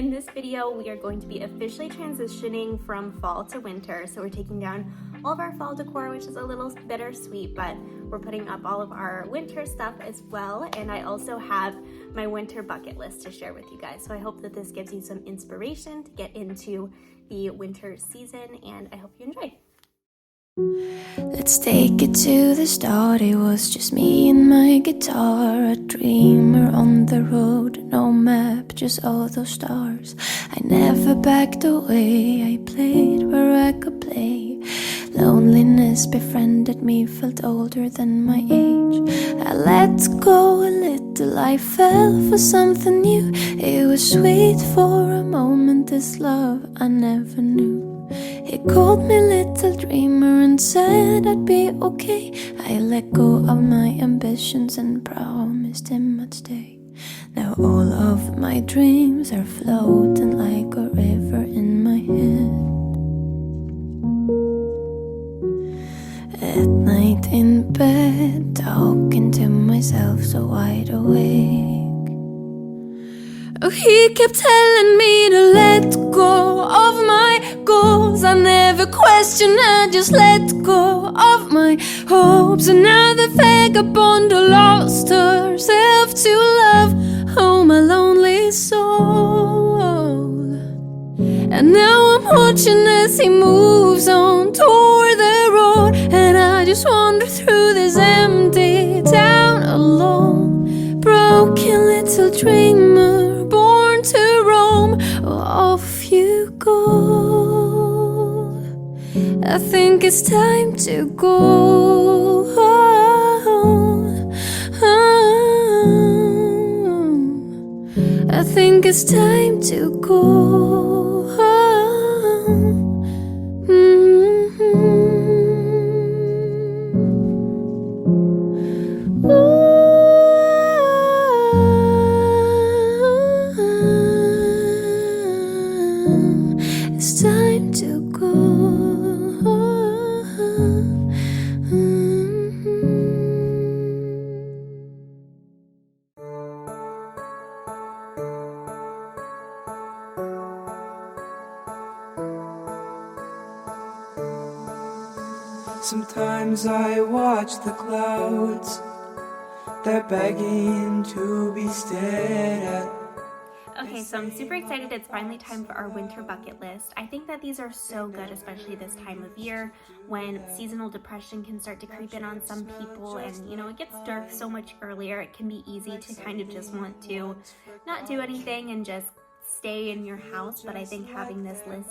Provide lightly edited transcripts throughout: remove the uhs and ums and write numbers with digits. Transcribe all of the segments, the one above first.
in this video, we are going to be officially transitioning from fall to winter. So we're taking down all of our fall decor, which is a little bittersweet, but we're putting up all of our winter stuff as well. And I also have my winter bucket list to share with you guys. So I hope that this gives you some inspiration to get into the winter season, and I hope you enjoy. Let's take it to the start. It was just me and my guitar, a dreamer on the road, no map, just all those stars. I never backed away, I played where I could play. Loneliness befriended me, felt older than my age. I let go a little, I fell for something new. It was sweet for a moment, this love I never knew. He called me little dreamer and said I'd be okay. I let go of my ambitions and promised him I'd stay. Now all of my dreams are floating like a river in my head. At night in bed, talking to myself so wide awake. Oh, he kept telling me to let go of my goals. I never questioned, I just let go of my hopes. Another vagabond who lost herself to love, oh my lonely soul. And now I'm watching as he moves on toward the road, and I just wander through this empty town alone. Broken little dreamer, to roam, off you go. I think it's time to go. I think it's time to go. It's time to go. Sometimes I watch the clouds, they're begging to be stared at. Okay, so I'm super excited. It's finally time for our winter bucket list. I think that these are so good, especially this time of year when seasonal depression can start to creep in on some people, and you know, it gets dark so much earlier. It can be easy to kind of just want to not do anything and just stay in your house, but I think having this list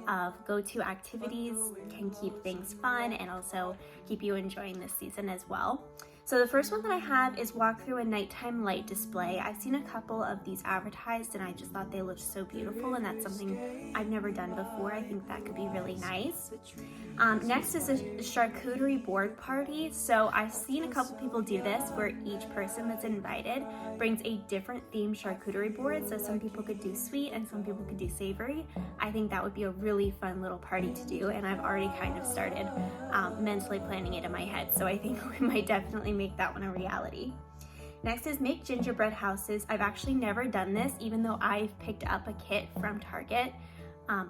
of go-to activities can keep things fun and also keep you enjoying this season as well. So the first one that I have is walk through a nighttime light display. I've seen a couple of these advertised and I just thought they looked so beautiful, and that's something I've never done before. I think that could be really nice. Next is a charcuterie board party. So I've seen a couple people do this where each person that's invited brings a different themed charcuterie board. So some people could do sweet and some people could do savory. I think that would be a really fun little party to do, and I've already kind of started mentally planning it in my head. So I think we might definitely make that one a reality. Next is make gingerbread houses. I've actually never done this, even though I've picked up a kit from Target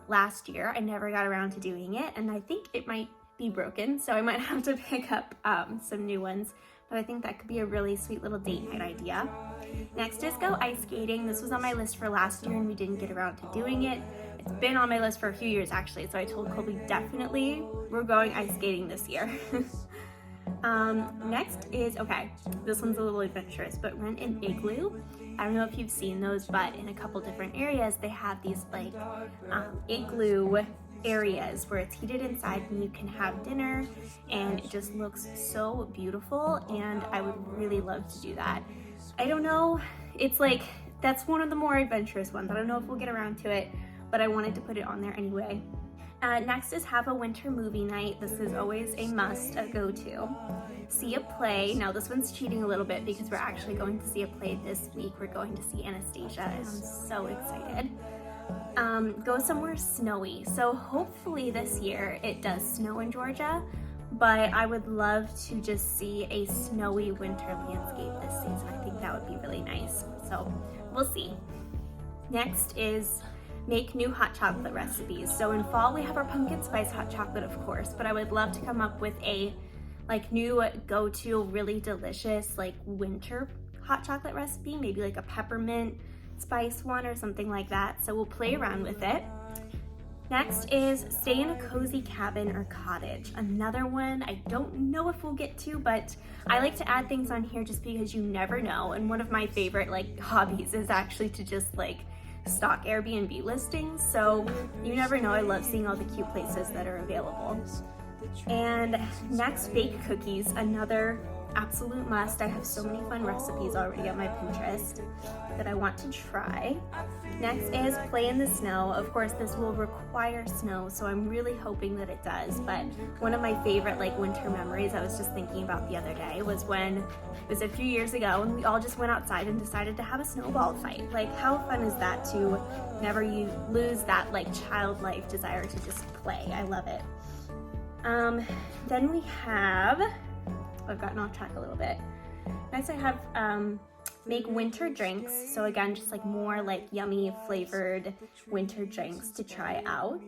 last year. I never got around to doing it, and I think it might be broken, so I might have to pick up some new ones, but I think that could be a really sweet little date night idea. Next is go ice skating. This was on my list for last year and we didn't get around to doing it. It's been on my list for a few years actually, so I told Colby definitely we're going ice skating this year. Next is, okay, this one's a little adventurous, but rent an igloo. I don't know if you've seen those, but in a couple different areas they have these like igloo areas where it's heated inside and you can have dinner, and it just looks so beautiful, and I would really love to do that. I don't know, it's like, that's one of the more adventurous ones. I don't know if we'll get around to it, but I wanted to put it on there anyway. Next is have a winter movie night. This is always a must, a go-to. See a play. Now this one's cheating a little bit because we're actually going to see a play this week. We're going to see Anastasia, and I'm so excited. Go somewhere snowy. So hopefully this year it does snow in Georgia, but I would love to just see a snowy winter landscape this season. I think that would be really nice. So we'll see. Next is make new hot chocolate recipes. So in fall we have our pumpkin spice hot chocolate, of course, but I would love to come up with a like new go-to really delicious like winter hot chocolate recipe, maybe like a peppermint spice one or something like that. So we'll play around with it. Next is stay in a cozy cabin or cottage. Another one I don't know if we'll get to, but I like to add things on here just because you never know. And one of my favorite like hobbies is actually to just like stock Airbnb listings. So you never know, I love seeing all the cute places that are available. And next, bake cookies, another absolute must. I have so many fun recipes already on my Pinterest that I want to try. Next is play in the snow. Of course, this will require snow, so I'm really hoping that it does. But one of my favorite like winter memories I was just thinking about the other day was when it was a few years ago and we all just went outside and decided to have a snowball fight. Like, how fun is that to never lose that like childlike desire to just play? I love it. Then we have, I've gotten off track a little bit. Next I have make winter drinks. So again, just like more like yummy flavored winter drinks to try out.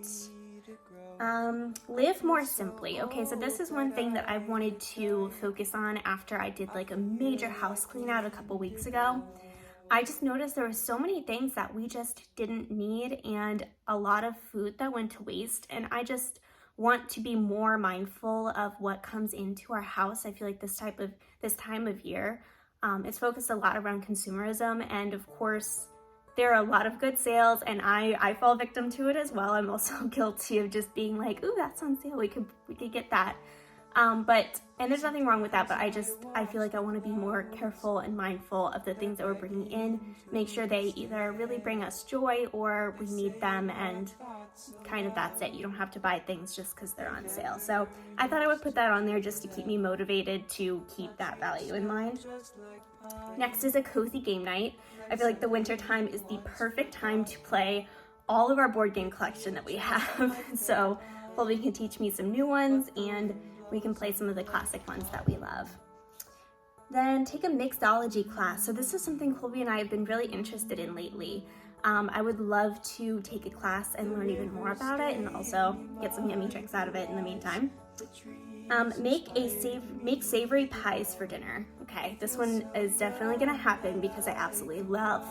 Live more simply. Okay, so this is one thing that I wanted to focus on after I did like a major house clean out a couple weeks ago. I just noticed there were so many things that we just didn't need and a lot of food that went to waste, and I just want to be more mindful of what comes into our house. I feel like this time of year, it's focused a lot around consumerism, and of course there are a lot of good sales, and I fall victim to it as well. I'm also guilty of just being like, ooh, that's on sale, we could get that. And there's nothing wrong with that, but I feel like I want to be more careful and mindful of the things that we're bringing in, make sure they either really bring us joy or we need them, and kind of that's it. You don't have to buy things just because they're on sale. So I thought I would put that on there just to keep me motivated to keep that value in mind. Next is a cozy game night. I feel like the winter time is the perfect time to play all of our board game collection that we have. So Colby can teach me some new ones and we can play some of the classic ones that we love. Then take a mixology class. So this is something Colby and I have been really interested in lately. I would love to take a class and learn even more about it and also get some yummy drinks out of it in the meantime. Make savory pies for dinner. Okay, this one is definitely gonna happen because I absolutely love,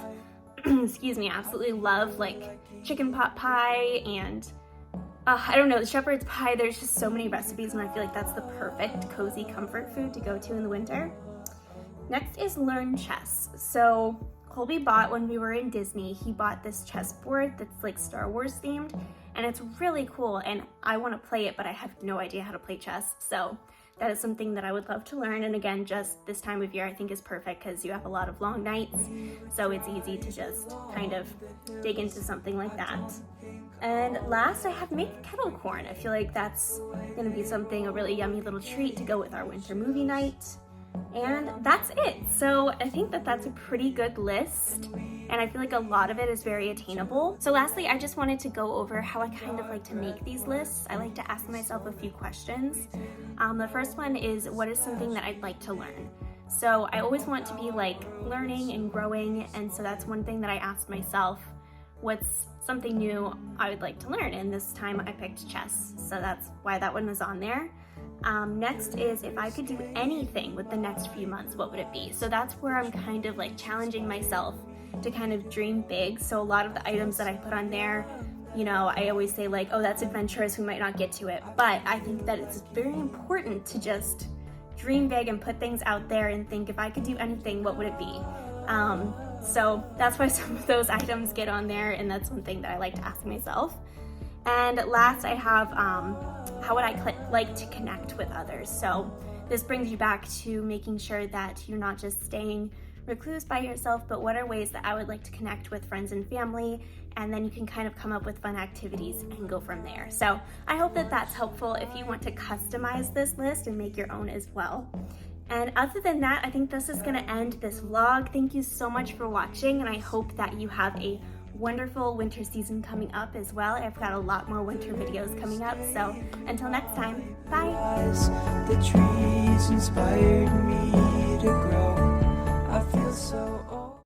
absolutely love like chicken pot pie and I don't know, the shepherd's pie. There's just so many recipes and I feel like that's the perfect cozy comfort food to go to in the winter. Next is learn chess. So Colby bought, when we were in Disney, he bought this chessboard that's like Star Wars themed, and it's really cool, and I want to play it, but I have no idea how to play chess, so that is something that I would love to learn. And again, just this time of year I think is perfect because you have a lot of long nights, so it's easy to just kind of dig into something like that. And last, I have make kettle corn. I feel like that's gonna be a really yummy little treat to go with our winter movie night. And that's it. So I think that that's a pretty good list, and I feel like a lot of it is very attainable. So lastly, I just wanted to go over how I kind of like to make these lists. I like to ask myself a few questions. The first one is, what is something that I'd like to learn? So I always want to be like learning and growing, and so that's one thing that I asked myself, what's something new I would like to learn? And this time I picked chess, so that's why that one was on there. Next is, if I could do anything with the next few months, what would it be? So that's where I'm kind of like challenging myself to kind of dream big. So a lot of the items that I put on there, I always say like, oh, that's adventurous, we might not get to it. But I think that it's very important to just dream big and put things out there and think, if I could do anything, what would it be? So that's why some of those items get on there, and that's one thing that I like to ask myself. And last, I have how would I like to connect with others? So this brings you back to making sure that you're not just staying recluse by yourself, but what are ways that I would like to connect with friends and family, and then you can kind of come up with fun activities and go from there. So I hope that that's helpful if you want to customize this list and make your own as well. And other than that, I think this is gonna end this vlog. Thank you so much for watching, and I hope that you have a wonderful winter season coming up as well. I've got a lot more winter videos coming up, so until next time, bye! The trees inspired me.